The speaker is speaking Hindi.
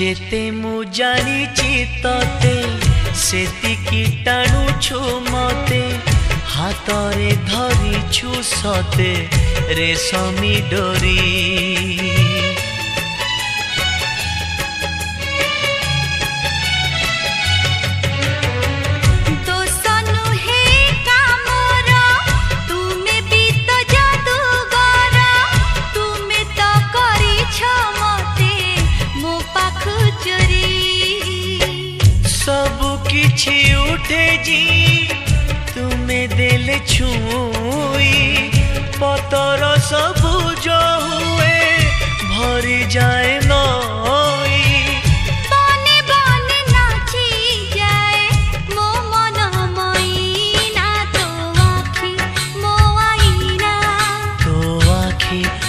जेते मु जानिची तते सेतिकी टाणुछु मते हातरे धरिछु सते रेशमी डोरी। किछि उठे जी तुम्हें देले छुई पतर सबुज हुए भरी जाए